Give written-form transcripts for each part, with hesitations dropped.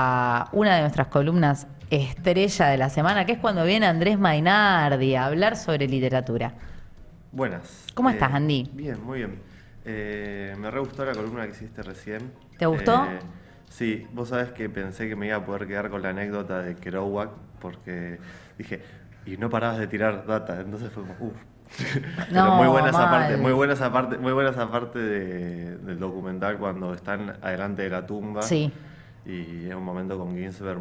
a una de nuestras columnas estrella de la semana, que es cuando viene Andrés Mainardi a hablar sobre literatura. Buenas. ¿Cómo estás, Andy? Bien, muy bien. Me re gustó la columna que hiciste recién. ¿Te gustó? Sí, vos sabés que pensé que me iba a poder quedar con la anécdota de Kerouac, porque dije, y no parabas de tirar data, entonces fue como, uff. No, Pero muy buena esa mal. parte, muy buena esa parte del documental cuando están adelante de la tumba. Sí. Y es un momento con Ginsberg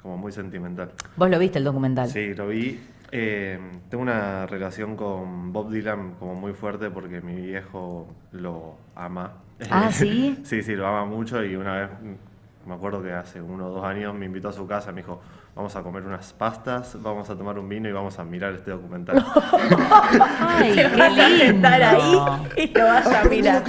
como muy sentimental. ¿Vos lo viste el documental? Sí, lo vi. Tengo una relación con Bob Dylan como muy fuerte porque mi viejo lo ama. ¿Ah, sí? Sí, lo ama mucho y una vez, me acuerdo que hace 1 o 2 años me invitó a su casa, me dijo, vamos a comer unas pastas, vamos a tomar un vino y vamos a mirar este documental. ¡Ay, Te qué vas a lindo! sentar ahí y lo vas a mirar.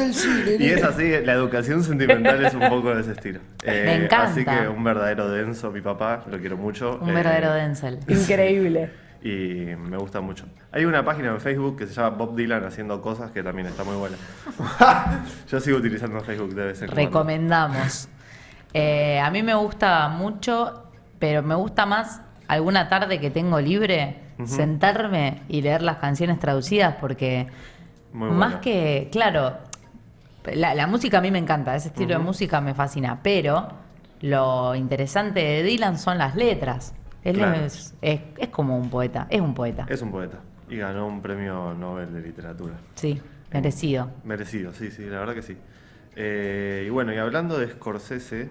Y es así, la educación sentimental es un poco de ese estilo. Me encanta. Así que un verdadero denso, mi papá, lo quiero mucho. Un verdadero Denzel. Increíble. Y me gusta mucho. Hay una página en Facebook que se llama Bob Dylan haciendo cosas que también está muy buena. Yo sigo utilizando Facebook de vez en cuando. Recomendamos. A mí me gusta mucho, pero me gusta más alguna tarde que tengo libre, sentarme y leer las canciones traducidas, porque Muy más bueno. que, claro, la música a mí me encanta, ese estilo de música me fascina, pero lo interesante de Dylan son las letras. Él Claro. es como un poeta, es un poeta. Es un poeta y ganó un premio Nobel de literatura. Sí, merecido. Merecido, sí, la verdad que sí. Y bueno, y hablando de Scorsese,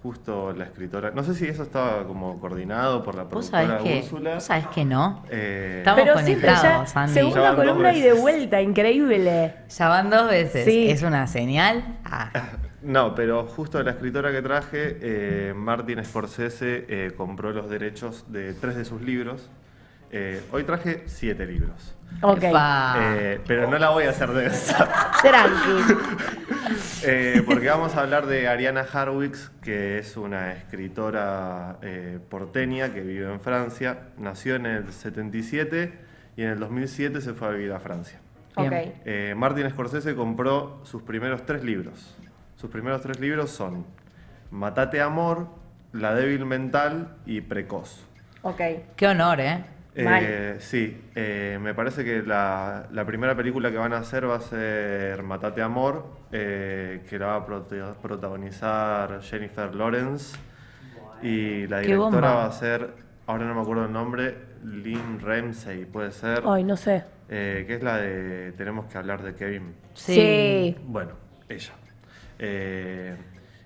justo la escritora, no sé si eso estaba como coordinado por la ¿Vos productora sabés Úrsula. que no? Eh, Estamos Pero siempre ya, conectados, Andy. Ya segunda van 2 columna y de veces. vuelta, increíble. Ya van 2 veces. Sí. ¿Es una señal? Ah. No, pero justo la escritora que traje, Martin Scorsese, compró los derechos de 3 de sus libros. Hoy traje 7 libros. Ok, Epa. Pero no la voy a hacer de esa. tranqui. Porque vamos a hablar de Ariana Harwicz, que es una escritora porteña que vive en Francia. Nació en el 77 y en el 2007 se fue a vivir a Francia. Bien. Ok. Martin Scorsese compró sus primeros 3 libros. Sus primeros 3 libros son Matate Amor, La débil mental y Precoz. Ok. Qué honor, ¿eh? Mal. Sí, me parece que la primera película que van a hacer va a ser Matate Amor, que la va a protagonizar Jennifer Lawrence. Y la Qué directora bomba. va a ser, ahora no me acuerdo el nombre, Lynn Ramsey, puede ser. Ay, no sé. Que es la de Tenemos que hablar de Kevin. Sí. Bueno, ella.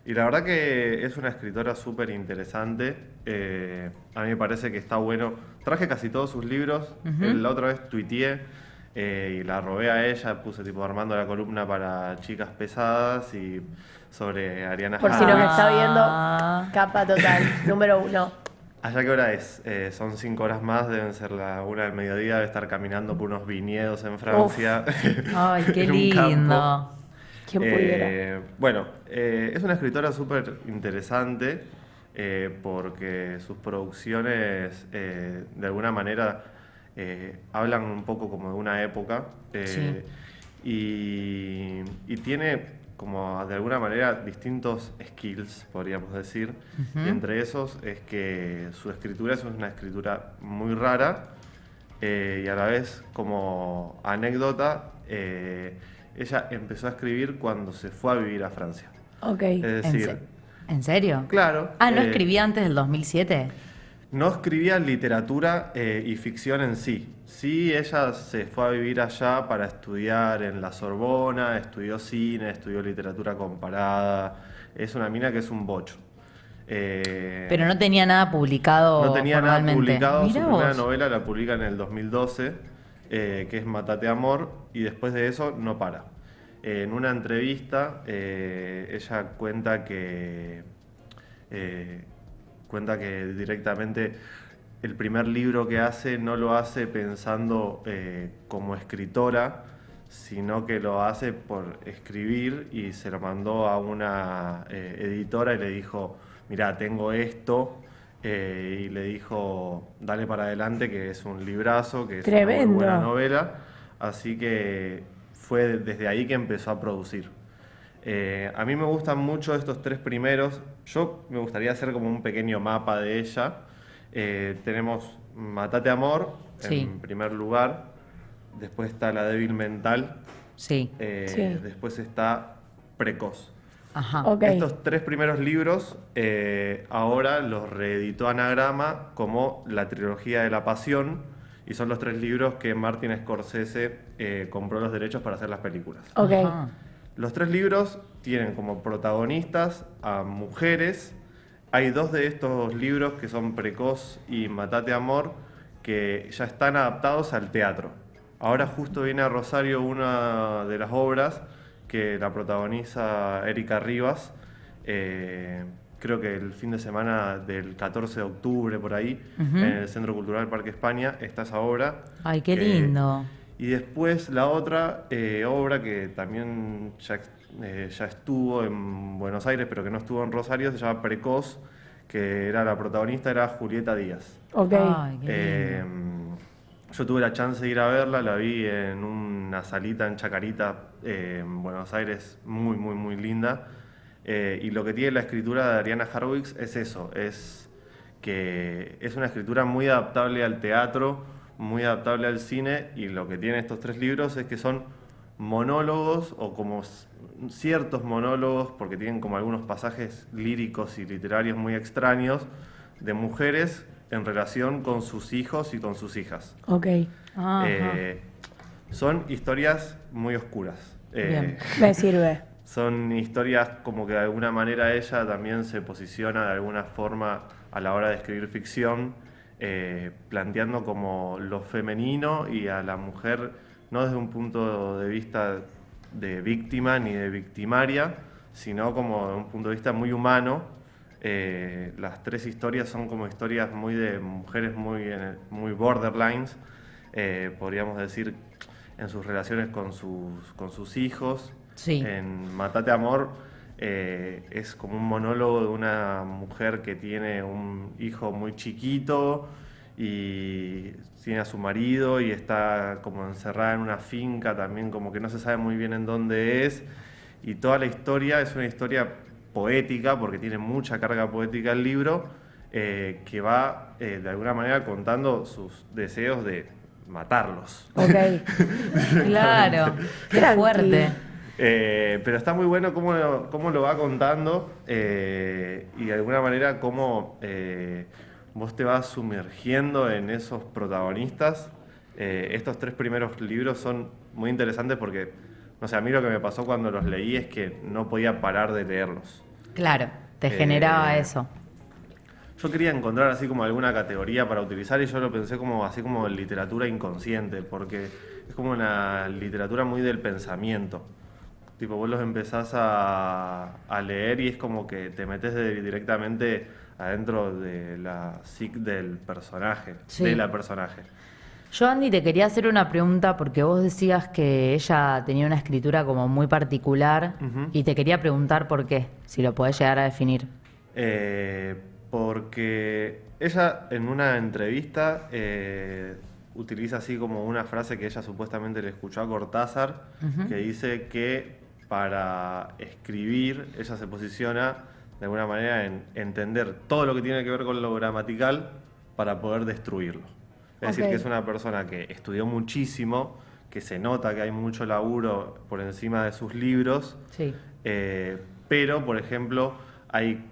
Y la verdad que es una escritora súper interesante. A mí me parece que está bueno. Traje casi todos sus libros. La otra vez tuiteé y la robé a ella. Puse tipo armando la columna para chicas pesadas y sobre Ariana Por si nos Harwicz. está viendo, Ah. capa total, número 1. ¿Allá qué hora es? Son 5 horas más, deben ser la 1 del mediodía, debe estar caminando por unos viñedos en Francia. Ay, qué en un campo. lindo. ¿Quién pudiera? Bueno, es una escritora súper interesante porque sus producciones de alguna manera hablan un poco como de una época Sí. y tiene como de alguna manera distintos skills, podríamos decir, y entre esos es que su escritura es una escritura muy rara y a la vez como anécdota, ella empezó a escribir cuando se fue a vivir a Francia. Ok. Es ¿En, decir, ¿En serio? claro. Ah, ¿no escribía antes del 2007? No escribía literatura y ficción en sí. Sí, ella se fue a vivir allá para estudiar en la Sorbona, estudió cine, estudió literatura comparada. Es una mina que es un bocho. Pero no tenía nada publicado No tenía nada formalmente. publicado. Mirá Su primera vos. novela la publica en el 2012, que es Matate Amor, y después de eso no para. En una entrevista, ella cuenta que directamente el primer libro que hace no lo hace pensando como escritora, sino que lo hace por escribir y se lo mandó a una editora y le dijo, mirá, tengo esto, y le dijo, dale para adelante, que es un librazo, que es una muy buena Tremendo. novela, así que fue desde ahí que empezó a producir. A mí me gustan mucho estos tres primeros. Yo me gustaría hacer como un pequeño mapa de ella. Tenemos Matate Amor Sí. en primer lugar. Después está La débil mental. Sí. Sí. Después está Precoz. Ajá. Ok. Estos tres primeros libros ahora los reeditó Anagrama como la trilogía de la pasión y son los tres libros que Martin Scorsese compró los derechos para hacer las películas. Ok. Ajá. Los tres libros tienen como protagonistas a mujeres. Hay dos de estos libros que son Precoz y Matate Amor que ya están adaptados al teatro. Ahora justo viene a Rosario una de las obras que la protagoniza Erika Rivas, creo que el fin de semana del 14 de octubre por ahí, en el Centro Cultural Parque España, está esa obra. Ay, qué lindo. Y después la otra obra que también ya estuvo en Buenos Aires, pero que no estuvo en Rosario, se llama Precoz, que era la protagonista, era Julieta Díaz. Ok. Ay, qué lindo. Yo tuve la chance de ir a verla, la vi en una salita en Chacarita, en Buenos Aires, muy, muy, muy linda. Y lo que tiene la escritura de Ariana Harwicz es eso, es que es una escritura muy adaptable al teatro, muy adaptable al cine, y lo que tienen estos tres libros es que son monólogos o como ciertos monólogos, porque tienen como algunos pasajes líricos y literarios muy extraños, de mujeres en relación con sus hijos y con sus hijas. Ok. Ajá. Son historias muy oscuras. Bien. Me sirve. Son historias como que de alguna manera ella también se posiciona de alguna forma a la hora de escribir ficción, planteando como lo femenino y a la mujer no desde un punto de vista de víctima ni de victimaria, sino como de un punto de vista muy humano. Las tres historias son como historias muy de mujeres muy borderlines, podríamos decir, en sus relaciones con sus hijos. Sí. En Matate Amor es como un monólogo de una mujer que tiene un hijo muy chiquito y tiene a su marido y está como encerrada en una finca también, como que no se sabe muy bien en dónde es, y toda la historia es una historia poética, porque tiene mucha carga poética el libro, que va de alguna manera contando sus deseos de matarlos. Ok. Claro. Qué Tranqui. fuerte. Pero está muy bueno cómo lo va contando, y de alguna manera cómo vos te vas sumergiendo en esos protagonistas. Estos tres primeros libros son muy interesantes porque, no sé, a mí lo que me pasó cuando los leí es que no podía parar de leerlos. Claro, te generaba eso. Yo quería encontrar así como alguna categoría para utilizar y yo lo pensé como así como literatura inconsciente, porque es como una literatura muy del pensamiento. Tipo, vos los empezás a leer y es como que te metes directamente adentro de la psique del personaje, Sí. de la personaje. Yo, Andy, te quería hacer una pregunta porque vos decías que ella tenía una escritura como muy particular y te quería preguntar por qué, si lo podés llegar a definir. Porque ella en una entrevista utiliza así como una frase que ella supuestamente le escuchó a Cortázar, que dice que para escribir ella se posiciona de alguna manera en entender todo lo que tiene que ver con lo gramatical para poder destruirlo. Es decir, Ok. que es una persona que estudió muchísimo, que se nota que hay mucho laburo por encima de sus libros, Sí. pero, por ejemplo, hay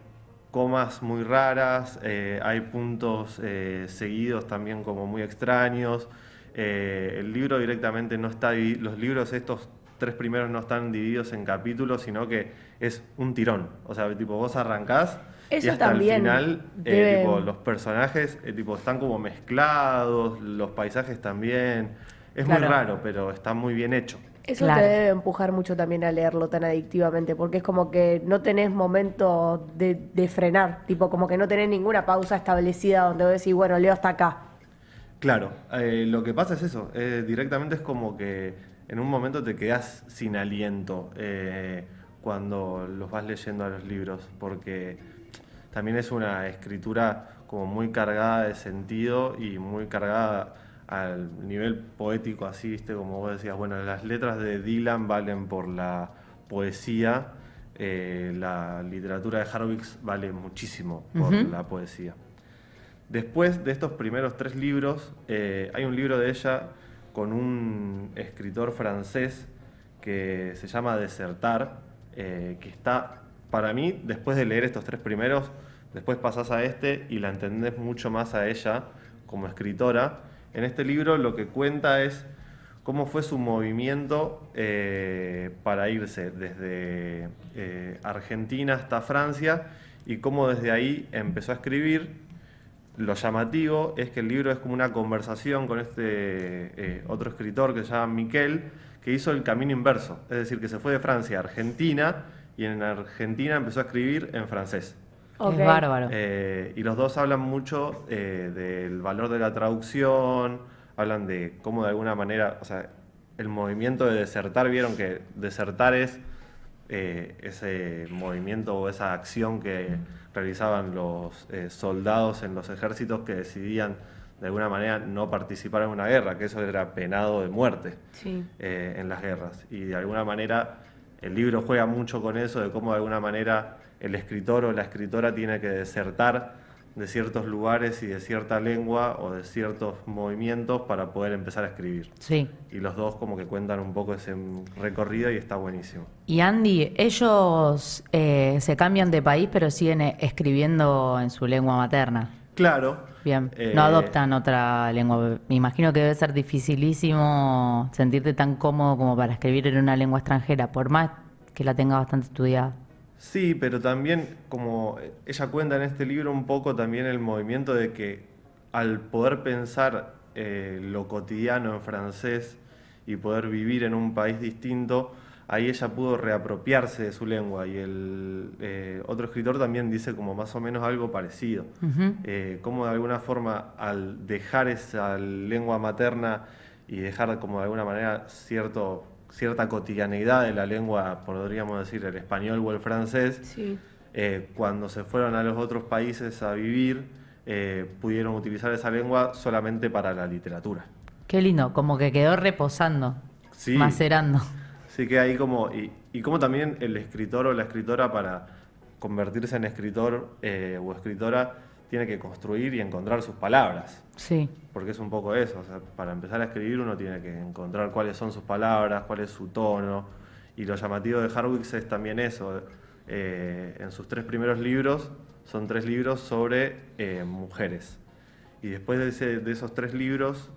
comas muy raras, hay puntos seguidos también como muy extraños. El libro directamente no está los libros estos tres primeros no están divididos en capítulos, sino que es un tirón. O sea, tipo, vos arrancás y Eso hasta también el final debe- tipo, los personajes tipo, están como mezclados, los paisajes también. Es Claro. muy raro, pero está muy bien hecho. Eso Claro. te debe empujar mucho también a leerlo tan adictivamente, porque es como que no tenés momento de frenar, tipo como que no tenés ninguna pausa establecida donde vos decís, bueno, leo hasta acá. Claro, lo que pasa es eso, directamente es como que en un momento te quedás sin aliento cuando los vas leyendo a los libros, porque también es una escritura como muy cargada de sentido y muy cargada al nivel poético, así, ¿viste? Como vos decías, bueno, las letras de Dylan valen por la poesía la literatura de Harwicz vale muchísimo por la poesía. Después de estos primeros 3 libros, hay un libro de ella con un escritor francés que se llama Desertar, que está, para mí, después de leer estos 3 primeros, después pasás a este y la entendés mucho más a ella como escritora. En este libro lo que cuenta es cómo fue su movimiento para irse desde Argentina hasta Francia y cómo desde ahí empezó a escribir. Lo llamativo es que el libro es como una conversación con este otro escritor que se llama Miquel, que hizo el camino inverso, es decir, que se fue de Francia a Argentina y en Argentina empezó a escribir en francés. Ok. Es bárbaro. Y los dos hablan mucho del valor de la traducción, hablan de cómo de alguna manera, o sea, el movimiento de desertar, vieron que desertar es ese movimiento o esa acción que realizaban los soldados en los ejércitos que decidían de alguna manera no participar en una guerra, que eso era penado de muerte Sí. en las guerras. Y de alguna manera el libro juega mucho con eso, de cómo de alguna manera el escritor o la escritora tiene que desertar de ciertos lugares y de cierta lengua o de ciertos movimientos para poder empezar a escribir. Sí. Y los dos como que cuentan un poco ese recorrido y está buenísimo. Y Andy, ellos se cambian de país, pero siguen escribiendo en su lengua materna. Claro. Bien, no adoptan otra lengua. Me imagino que debe ser dificilísimo sentirte tan cómodo como para escribir en una lengua extranjera, por más que la tenga bastante estudiada. Sí, pero también, como ella cuenta en este libro, un poco también el movimiento de que al poder pensar lo cotidiano en francés y poder vivir en un país distinto, ahí ella pudo reapropiarse de su lengua. Y el otro escritor también dice como más o menos algo parecido. Como de alguna forma al dejar esa lengua materna y dejar como de alguna manera cierta cotidianeidad de la lengua, podríamos decir el español o el francés, Sí. cuando se fueron a los otros países a vivir, pudieron utilizar esa lengua solamente para la literatura. Qué lindo, como que quedó reposando, Sí. macerando. Sí que ahí como, y como también el escritor o la escritora para convertirse en escritor o escritora tiene que construir y encontrar sus palabras. Sí. Porque es un poco eso, o sea, para empezar a escribir uno tiene que encontrar cuáles son sus palabras, cuál es su tono, y lo llamativo de Harwicz es también eso. En sus 3 primeros libros, son 3 libros sobre mujeres, y después de esos 3 libros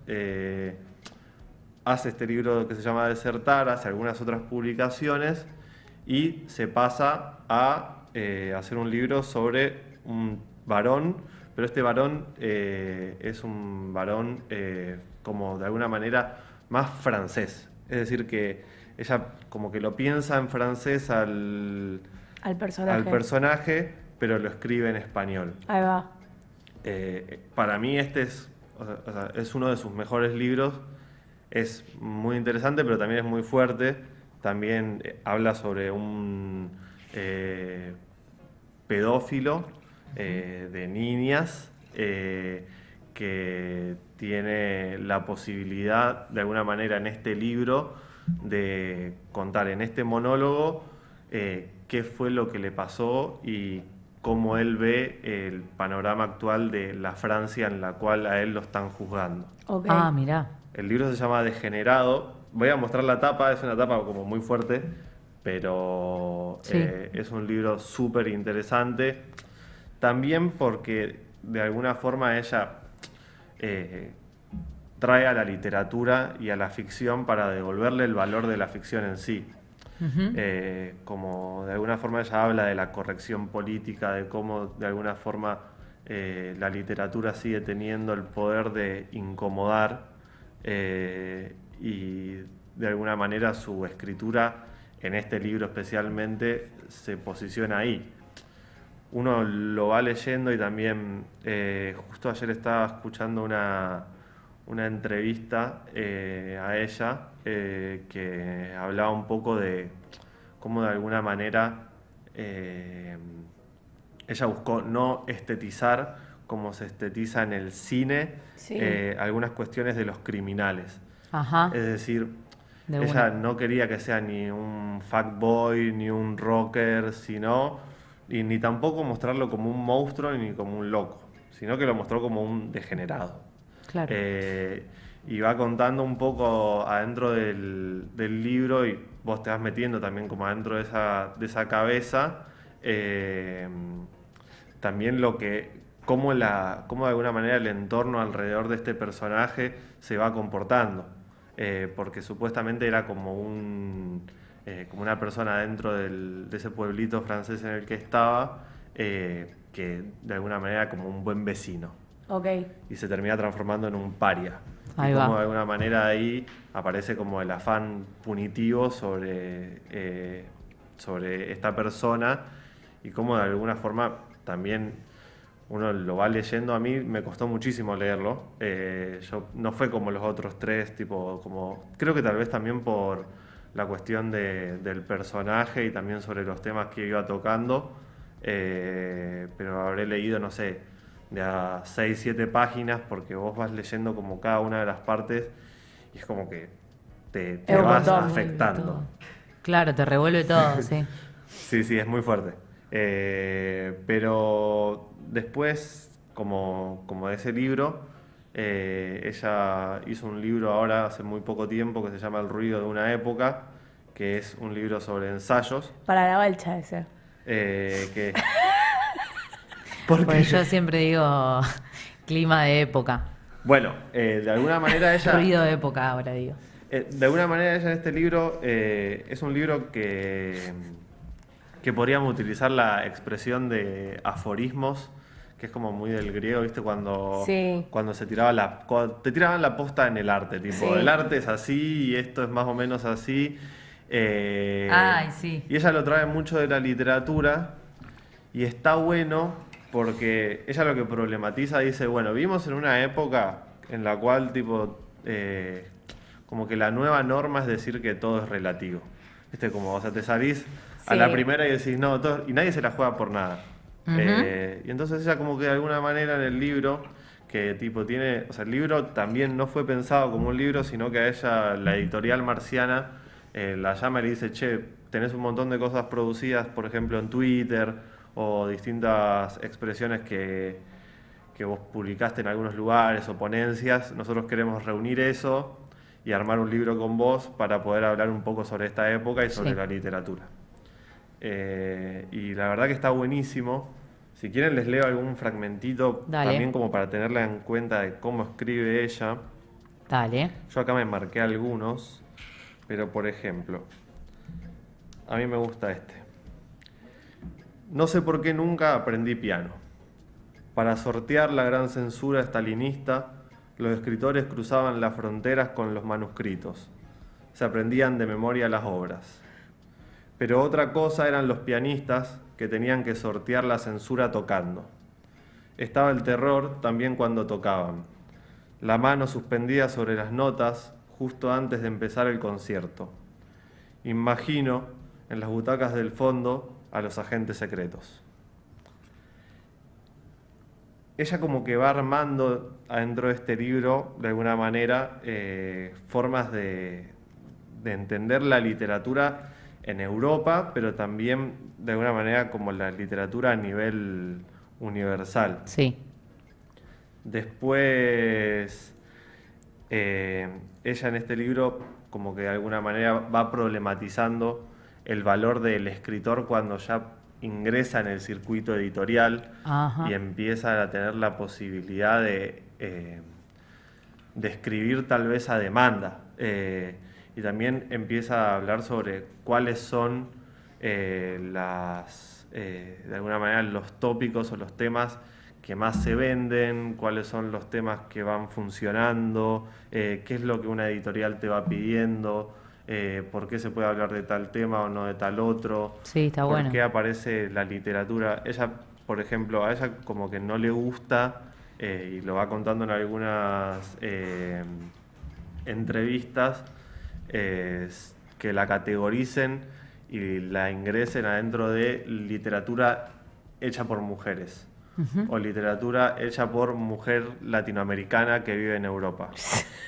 hace este libro que se llama Desertar, hace algunas otras publicaciones, y se pasa a hacer un libro sobre un varón, pero este varón es un varón como de alguna manera más francés. Es decir, que ella como que lo piensa en francés al personaje, pero lo escribe en español. Ahí va. Para mí este es uno de sus mejores libros. Es muy interesante, pero también es muy fuerte. También habla sobre un pedófilo de niñas que tiene la posibilidad de alguna manera en este libro de contar en este monólogo qué fue lo que le pasó y cómo él ve el panorama actual de la Francia en la cual a él lo están juzgando. Okay. Ah, mirá. El libro se llama Degenerado. Voy a mostrar la tapa, es una tapa como muy fuerte, pero Sí. es un libro súper interesante. También porque de alguna forma ella trae a la literatura y a la ficción para devolverle el valor de la ficción en sí. Como de alguna forma ella habla de la corrección política, de cómo de alguna forma la literatura sigue teniendo el poder de incomodar y de alguna manera su escritura en este libro especialmente se posiciona ahí. Uno lo va leyendo y también justo ayer estaba escuchando una entrevista a ella que hablaba un poco de cómo de alguna manera ella buscó no estetizar como se estetiza en el cine Sí. algunas cuestiones de los criminales. Ajá. Es decir, De ella una. no quería que sea ni un fuckboy, ni un rocker, y ni tampoco mostrarlo como un monstruo ni como un loco, sino que lo mostró como un degenerado. Claro. Y va contando un poco adentro del libro y vos te vas metiendo también como adentro de esa cabeza, también cómo de alguna manera el entorno alrededor de este personaje se va comportando. Porque supuestamente era como como una persona dentro de ese pueblito francés en el que estaba, que de alguna manera como un buen vecino. Ok. Y se termina transformando en un paria. Ahí Y como va. de alguna manera ahí aparece como el afán punitivo sobre esta persona, y como de alguna forma también uno lo va leyendo. A mí me costó muchísimo leerlo. Yo no fue como los otros tres, creo que tal vez también por la cuestión del personaje y también sobre los temas que iba tocando, pero habré leído, no sé, de a 6, 7 páginas, porque vos vas leyendo como cada una de las partes y es como que te Es un vas montón. afectando. Claro, te revuelve todo, sí. Sí, es muy fuerte. Pero después, como de ese libro, ella hizo un libro ahora hace muy poco tiempo que se llama El ruido de una época, que es un libro sobre ensayos. Para la balcha ese. Que porque, Pues yo siempre digo clima de época. bueno, de alguna manera ella... Ruido de época, ahora digo. De alguna manera ella en este libro es un libro que podríamos utilizar la expresión de aforismos, que es como muy del griego, ¿viste? Cuando Sí. cuando te tiraban la posta en el arte, tipo, Sí. el arte es así y esto es más o menos así. Ay, sí. Y ella lo trae mucho de la literatura y está bueno porque ella lo que problematiza, dice, bueno, vivimos en una época en la cual tipo como que la nueva norma es decir que todo es relativo. ¿Viste? Como, o sea, te salís a Sí. la primera y decís, no, y nadie se la juega por nada. Ujú. Y entonces ella como que de alguna manera en el libro, que tipo tiene, o sea, el libro también no fue pensado como un libro, sino que a ella la editorial marciana la llama y le dice, che, tenés un montón de cosas producidas, por ejemplo, en Twitter, o distintas expresiones que vos publicaste en algunos lugares o ponencias. Nosotros queremos reunir eso y armar un libro con vos para poder hablar un poco sobre esta época y sobre Sí. la literatura. Y la verdad que está buenísimo. Si quieren les leo algún fragmentito Dale. también como para tenerla en cuenta de cómo escribe ella. Dale. Yo acá me marqué algunos, pero por ejemplo, a mí me gusta este. No sé por qué nunca aprendí piano. Para sortear la gran censura estalinista, los escritores cruzaban las fronteras con los manuscritos. Se aprendían de memoria las obras. Pero otra cosa eran los pianistas que tenían que sortear la censura tocando. Estaba el terror también cuando tocaban. La mano suspendida sobre las notas justo antes de empezar el concierto. Imagino en las butacas del fondo a los agentes secretos. Ella como que va armando adentro de este libro, de alguna manera, formas de entender la literatura en Europa, pero también de alguna manera como la literatura a nivel universal. Sí. Después, ella en este libro como que de alguna manera va problematizando el valor del escritor cuando ya ingresa en el circuito editorial. Ajá. Y empieza a tener la posibilidad de escribir tal vez a demanda. Y también empieza a hablar sobre cuáles son de alguna manera los tópicos o los temas que más se venden, cuáles son los temas que van funcionando, qué es lo que una editorial te va pidiendo, por qué se puede hablar de tal tema o no de tal otro, Sí, está por bueno. qué aparece la literatura. Ella, por ejemplo, a ella como que no le gusta, y lo va contando en algunas entrevistas, que la categoricen y la ingresen adentro de literatura hecha por mujeres. o literatura hecha por mujer latinoamericana que vive en Europa.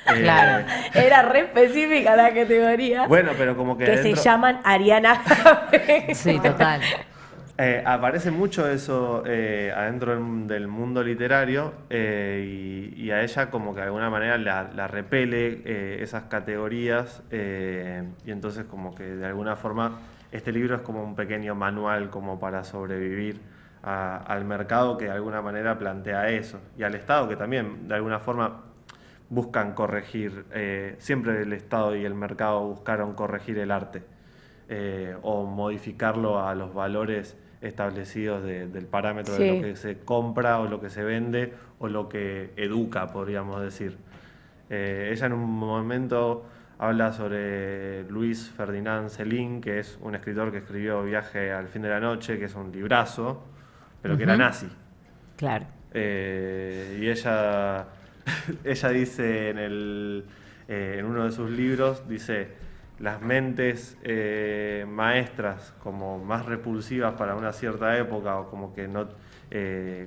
Claro. Era re específica la categoría. Bueno, pero como que que dentro- se llaman Ariana Grande. Sí, total. aparece mucho eso adentro del mundo literario y a ella como que de alguna manera la repele esas categorías y entonces como que de alguna forma este libro es como un pequeño manual como para sobrevivir al mercado que de alguna manera plantea eso y al Estado que también de alguna forma buscan corregir, siempre el Estado y el mercado buscaron corregir el arte o modificarlo a los valores establecidos del parámetro de Sí. lo que se compra o lo que se vende o lo que educa, podríamos decir. Ella en un momento habla sobre Luis Ferdinand Céline, que es un escritor que escribió Viaje al fin de la noche, que es un librazo, pero que era nazi. Claro. Y ella, ella dice en uno de sus libros, dice, las mentes maestras como más repulsivas para una cierta época o como que no,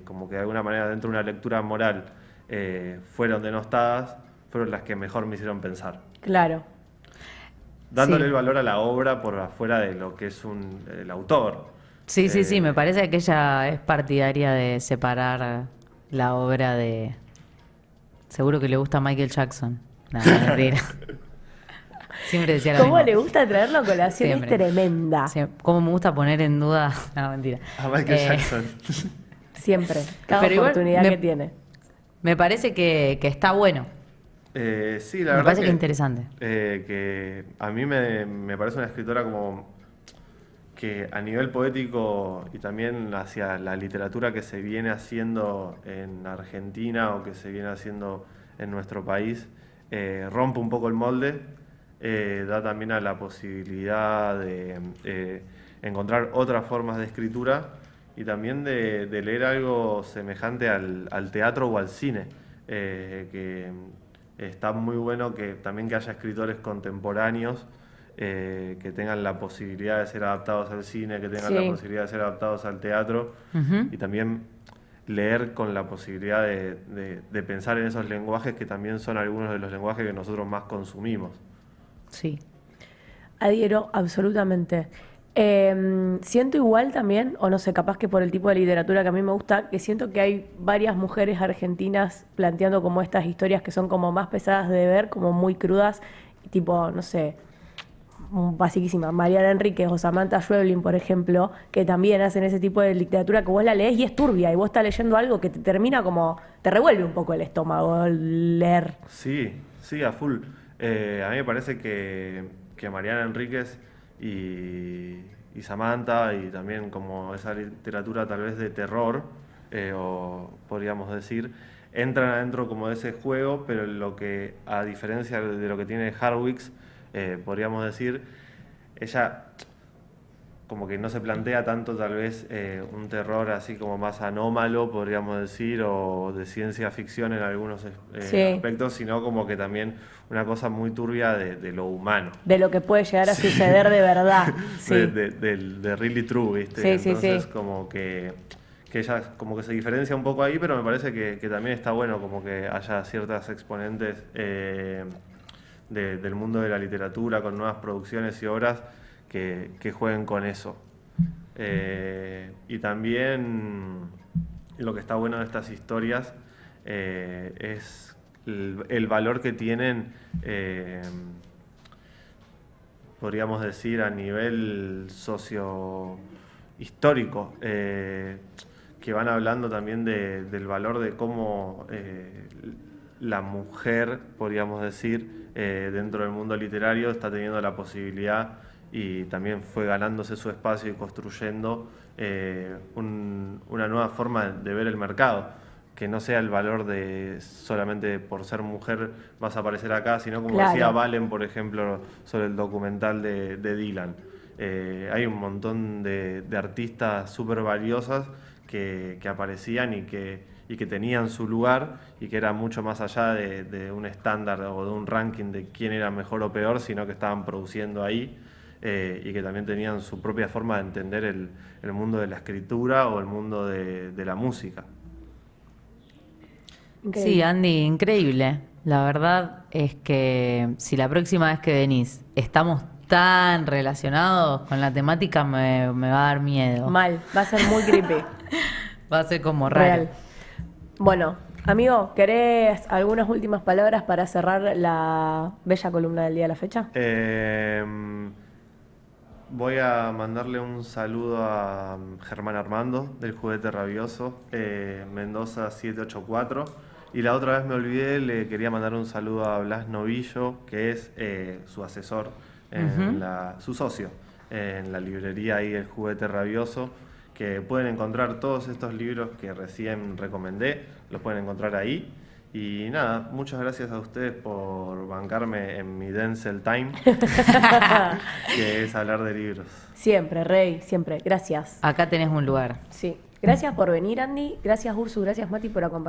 como que de alguna manera dentro de una lectura moral fueron denostadas, fueron las que mejor me hicieron pensar. Claro. Dándole Sí. el valor a la obra por afuera de lo que es el autor. Sí, sí, sí, me parece que ella es partidaria de separar la obra de... Seguro que le gusta Michael Jackson. No, mentira. Siempre decía lo ¿Cómo mismo. le gusta traerlo a colación? Siempre. Es tremenda. Cómo me gusta poner en duda... No, mentira. A Michael Eh, Jackson. Siempre. Cada Pero igual oportunidad me- que tiene. Me parece que está bueno. Sí, la Me verdad parece que es interesante. que a mí me parece una escritora como que a nivel poético y también hacia la literatura que se viene haciendo en Argentina o que se viene haciendo en nuestro país, rompe un poco el molde, da también a la posibilidad de encontrar otras formas de escritura y también de leer algo semejante al teatro o al cine, que está muy bueno que también que haya escritores contemporáneos que tengan la posibilidad de ser adaptados al cine, que tengan Sí. la posibilidad de ser adaptados al teatro Ujú. y también leer con la posibilidad de pensar en esos lenguajes que también son algunos de los lenguajes que nosotros más consumimos. Sí. Adhiero absolutamente. Siento igual también, o no sé, capaz que por el tipo de literatura que a mí me gusta, que siento que hay varias mujeres argentinas planteando como estas historias que son como más pesadas de ver, como muy crudas, tipo, no sé, basiquísima, Mariana Enríquez o Samantha Schweblin, por ejemplo, que también hacen ese tipo de literatura que vos la lees y es turbia, y vos estás leyendo algo que te termina como, te revuelve un poco el estómago leer. Sí, sí, a full. A mí me parece que Mariana Enríquez y Samantha y también como esa literatura tal vez de terror, o podríamos decir, entran adentro como de ese juego, pero lo que, a diferencia de lo que tiene Harwicks, podríamos decir, ella como que no se plantea tanto tal vez un terror así como más anómalo, podríamos decir, o de ciencia ficción en algunos Sí. aspectos, sino como que también una cosa muy turbia de lo humano. De lo que puede llegar a suceder de verdad. Sí. De really true, ¿viste? Sí, sí, Entonces sí. como que ella como que se diferencia un poco ahí, pero me parece que también está bueno como que haya ciertas exponentes del mundo de la literatura con nuevas producciones y obras que jueguen con eso. Y también lo que está bueno de estas historias es el valor que tienen, podríamos decir, a nivel socio-histórico, que van hablando también del valor de cómo la mujer, podríamos decir, dentro del mundo literario está teniendo la posibilidad y también fue ganándose su espacio y construyendo una nueva forma de ver el mercado, que no sea el valor de solamente por ser mujer vas a aparecer acá, sino como Claro. decía Valen, por ejemplo, sobre el documental de Dylan. Hay un montón de artistas súper valiosas que aparecían y que tenían su lugar y que era mucho más allá de un estándar o de un ranking de quién era mejor o peor, sino que estaban produciendo ahí y que también tenían su propia forma de entender el mundo de la escritura o el mundo de la música. Increíble. Sí, Andy, increíble. La verdad es que si la próxima vez que venís estamos tan relacionados con la temática, me va a dar miedo. Mal, va a ser muy creepy. Va a ser como raro. Real. Bueno, amigo, ¿querés algunas últimas palabras para cerrar la bella columna del día de la fecha? Voy a mandarle un saludo a Germán Armando del Juguete Rabioso, Mendoza 784. Y la otra vez me olvidé, le quería mandar un saludo a Blas Novillo, que es su asesor, su socio, en la librería ahí El Juguete Rabioso, que pueden encontrar todos estos libros que recién recomendé, los pueden encontrar ahí. Y nada, muchas gracias a ustedes por bancarme en mi Denzel Time, que es hablar de libros. Siempre, Rey, siempre. Gracias. Acá tenés un lugar. Sí. Gracias por venir, Andy. Gracias, Ursu. Gracias, Mati, por acompañarnos.